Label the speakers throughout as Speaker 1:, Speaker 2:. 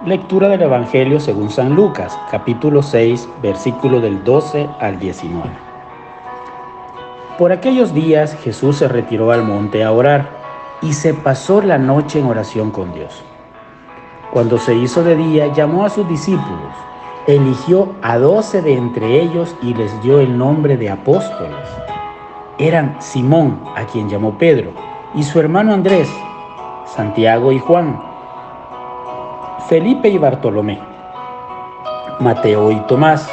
Speaker 1: Lectura del Evangelio según San Lucas, capítulo 6, versículo del 12 al 19. Por aquellos días Jesús se retiró al monte a orar y se pasó la noche en oración con Dios. Cuando se hizo de día, llamó a sus discípulos, eligió a 12 de entre ellos y les dio el nombre de apóstoles. Eran Simón, a quien llamó Pedro, y su hermano Andrés, Santiago y Juan, Felipe y Bartolomé, Mateo y Tomás,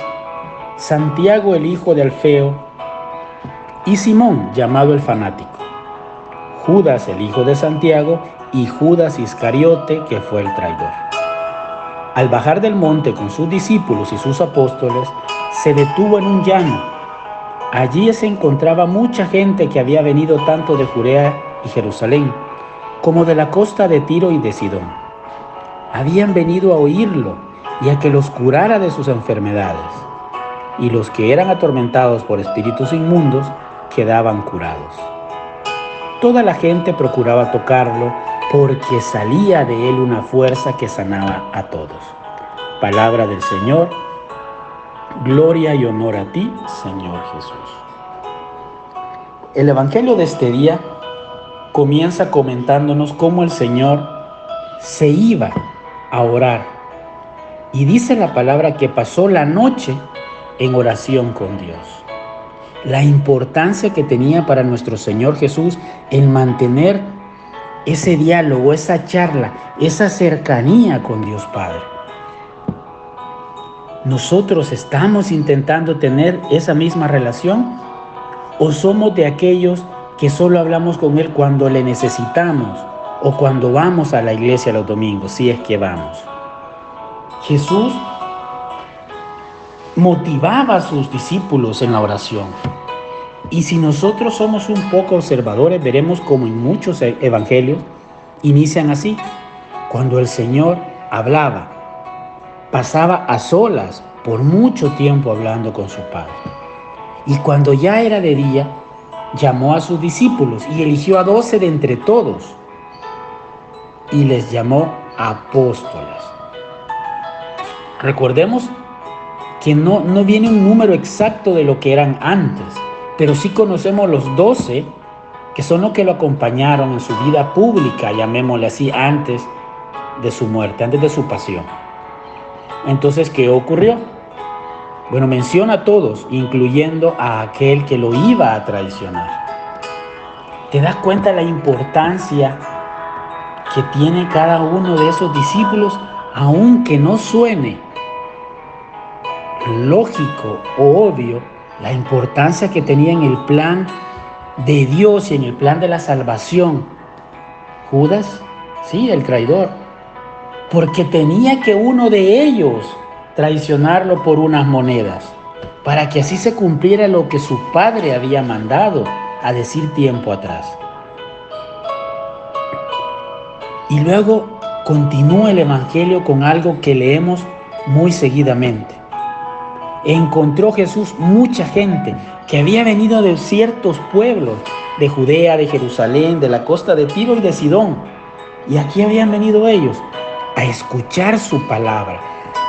Speaker 1: Santiago el hijo de Alfeo y Simón llamado el fanático, Judas el hijo de Santiago y Judas Iscariote que fue el traidor. Al bajar del monte con sus discípulos y sus apóstoles, se detuvo en un llano. Allí se encontraba mucha gente que había venido tanto de Judea y Jerusalén como de la costa de Tiro y de Sidón. Habían venido a oírlo y a que los curara de sus enfermedades. Y los que eran atormentados por espíritus inmundos quedaban curados. Toda la gente procuraba tocarlo porque salía de él una fuerza que sanaba a todos. Palabra del Señor. Gloria y honor a ti, Señor Jesús. El Evangelio de este día comienza comentándonos cómo el Señor se iba a orar. Y dice la palabra que pasó la noche en oración con Dios. La importancia que tenía para nuestro Señor Jesús en mantener ese diálogo, esa charla, esa cercanía con Dios Padre. ¿Nosotros estamos intentando tener esa misma relación? ¿O somos de aquellos que solo hablamos con Él cuando le necesitamos o cuando vamos a la iglesia los domingos, si es que vamos? Jesús motivaba a sus discípulos en la oración. Y si nosotros somos un poco observadores, veremos como en muchos evangelios inician así. Cuando el Señor hablaba, pasaba a solas por mucho tiempo hablando con su Padre. Y cuando ya era de día, llamó a sus discípulos y eligió a 12 de entre todos y les llamó apóstoles. Recordemos que no viene un número exacto de lo que eran antes, pero sí conocemos los 12 que son los que lo acompañaron en su vida pública, llamémosle así, antes de su muerte, antes de su pasión. Entonces, ¿qué ocurrió? Bueno, menciona a todos, incluyendo a aquel que lo iba a traicionar. ¿Te das cuenta la importancia que tiene cada uno de esos discípulos, aunque no suene lógico o obvio, la importancia que tenía en el plan de Dios y en el plan de la salvación? Judas, sí, el traidor, porque tenía que uno de ellos traicionarlo por unas monedas, para que así se cumpliera lo que su padre había mandado a decir tiempo atrás. Y luego continúa el Evangelio con algo que leemos muy seguidamente. Encontró Jesús mucha gente que había venido de ciertos pueblos, de Judea, de Jerusalén, de la costa de Tiro y de Sidón. Y aquí habían venido ellos a escuchar su palabra,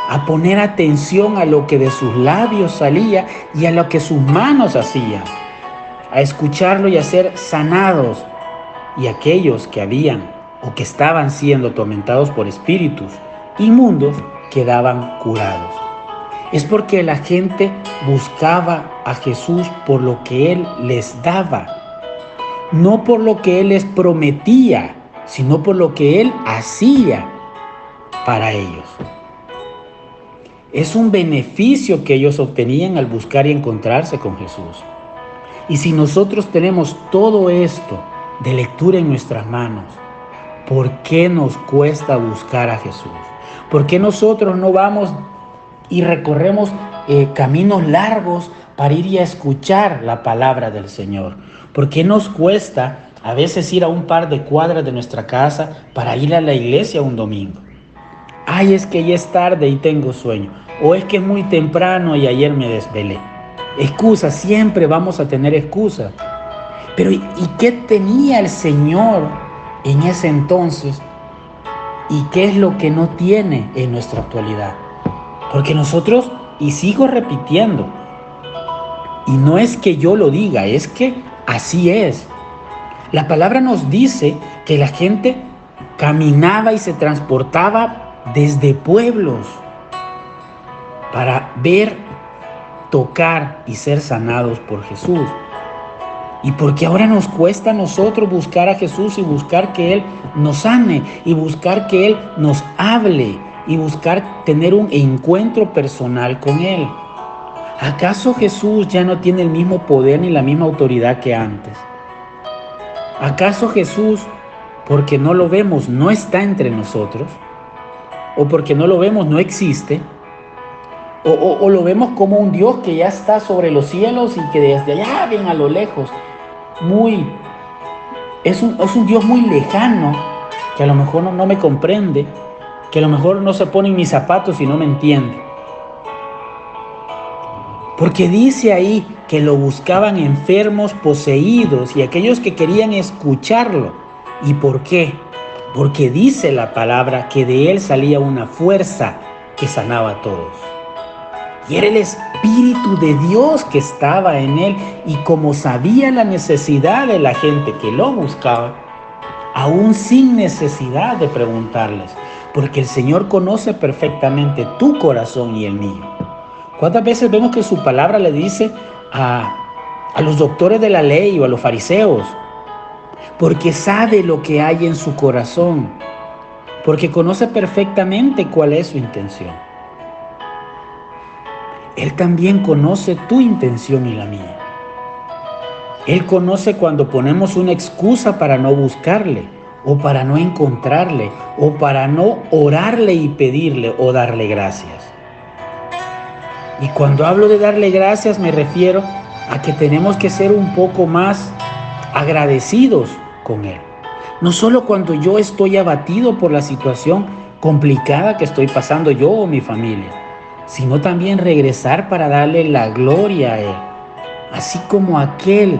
Speaker 1: a poner atención a lo que de sus labios salía y a lo que sus manos hacían, a escucharlo y a ser sanados. Y aquellos que habían o que estaban siendo atormentados por espíritus inmundos quedaban curados. Es porque la gente buscaba a Jesús por lo que Él les daba, no por lo que Él les prometía, sino por lo que Él hacía para ellos. Es un beneficio que ellos obtenían al buscar y encontrarse con Jesús. Y si nosotros tenemos todo esto de lectura en nuestras manos, ¿por qué nos cuesta buscar a Jesús? ¿Por qué nosotros no vamos y recorremos caminos largos para ir y a escuchar la palabra del Señor? ¿Por qué nos cuesta a veces ir a un par de cuadras de nuestra casa para ir a la iglesia un domingo? Ay, es que ya es tarde y tengo sueño. O es que es muy temprano y ayer me desvelé. Excusas, siempre vamos a tener excusas. Pero ¿y qué tenía el Señor en ese entonces ¿Y qué es lo que no tiene en nuestra actualidad? Porque nosotros, y sigo repitiendo, y no es que yo lo diga, es que así es. La palabra nos dice que la gente caminaba y se transportaba desde pueblos para ver, tocar y ser sanados por Jesús. Y porque ahora nos cuesta a nosotros buscar a Jesús y buscar que Él nos sane y buscar que Él nos hable y buscar tener un encuentro personal con Él. ¿Acaso Jesús ya no tiene el mismo poder ni la misma autoridad que antes? ¿Acaso Jesús, porque no lo vemos, no está entre nosotros? ¿O porque no lo vemos, no existe? ¿O lo vemos como un Dios que ya está sobre los cielos y que desde allá ven a lo lejos? Es un Dios muy lejano, que a lo mejor no me comprende, que a lo mejor no se pone en mis zapatos y no me entiende. Porque dice ahí que lo buscaban enfermos, poseídos y aquellos que querían escucharlo. ¿Y por qué? Porque dice la palabra que de él salía una fuerza que sanaba a todos. Y era el Espíritu de Dios que estaba en él, y como sabía la necesidad de la gente que lo buscaba, aún sin necesidad de preguntarles, porque el Señor conoce perfectamente tu corazón y el mío. ¿Cuántas veces vemos que su palabra le dice a los doctores de la ley o a los fariseos? Porque sabe lo que hay en su corazón, porque conoce perfectamente cuál es su intención. Él también conoce tu intención y la mía. Él conoce cuando ponemos una excusa para no buscarle, o para no encontrarle, o para no orarle y pedirle o darle gracias. Y cuando hablo de darle gracias me refiero a que tenemos que ser un poco más agradecidos con Él. No solo cuando yo estoy abatido por la situación complicada que estoy pasando yo o mi familia, sino también regresar para darle la gloria a Él. Así como aquel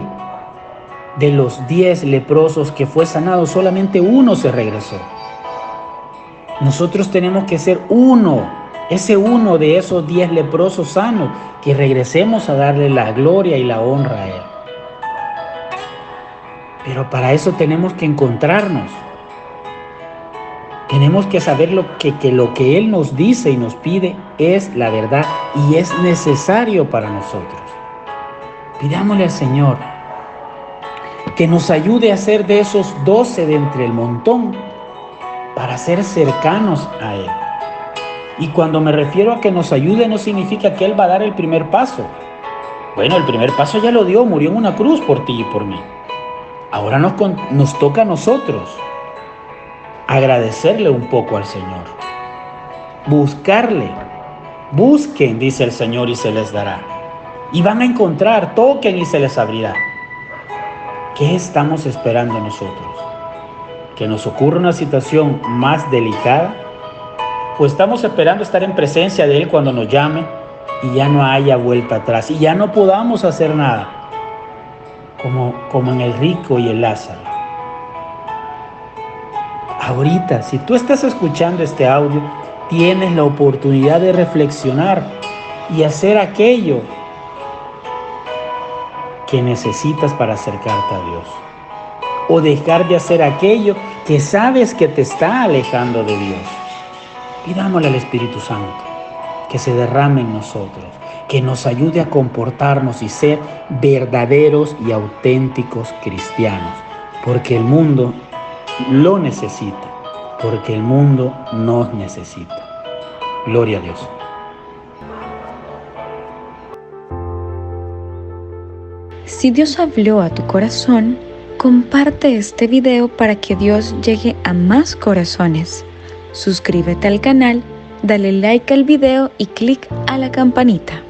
Speaker 1: de los 10 leprosos que fue sanado, solamente uno se regresó. Nosotros tenemos que ser ese uno de esos 10 leprosos sanos, que regresemos a darle la gloria y la honra a Él. Pero para eso tenemos que encontrarnos. Tenemos que saber que lo que Él nos dice y nos pide es la verdad y es necesario para nosotros. Pidámosle al Señor que nos ayude a ser de esos 12 de entre el montón para ser cercanos a Él. Y cuando me refiero a que nos ayude, no significa que Él va a dar el primer paso. Bueno, el primer paso ya lo dio, murió en una cruz por ti y por mí. Ahora nos toca a nosotros agradecerle un poco al Señor, buscarle. Busquen, dice el Señor, y se les dará. Y van a encontrar, toquen y se les abrirá. ¿Qué estamos esperando nosotros? ¿Que nos ocurra una situación más delicada? ¿O estamos esperando estar en presencia de Él cuando nos llame y ya no haya vuelta atrás y ya no podamos hacer nada? Como en el rico y el Lázaro. Ahorita, si tú estás escuchando este audio, tienes la oportunidad de reflexionar y hacer aquello que necesitas para acercarte a Dios. O dejar de hacer aquello que sabes que te está alejando de Dios. Pidámosle al Espíritu Santo que se derrame en nosotros, que nos ayude a comportarnos y ser verdaderos y auténticos cristianos, porque el mundo lo necesita, porque el mundo nos necesita. Gloria a Dios.
Speaker 2: Si Dios habló a tu corazón, comparte este video para que Dios llegue a más corazones. Suscríbete al canal, dale like al video y clic a la campanita.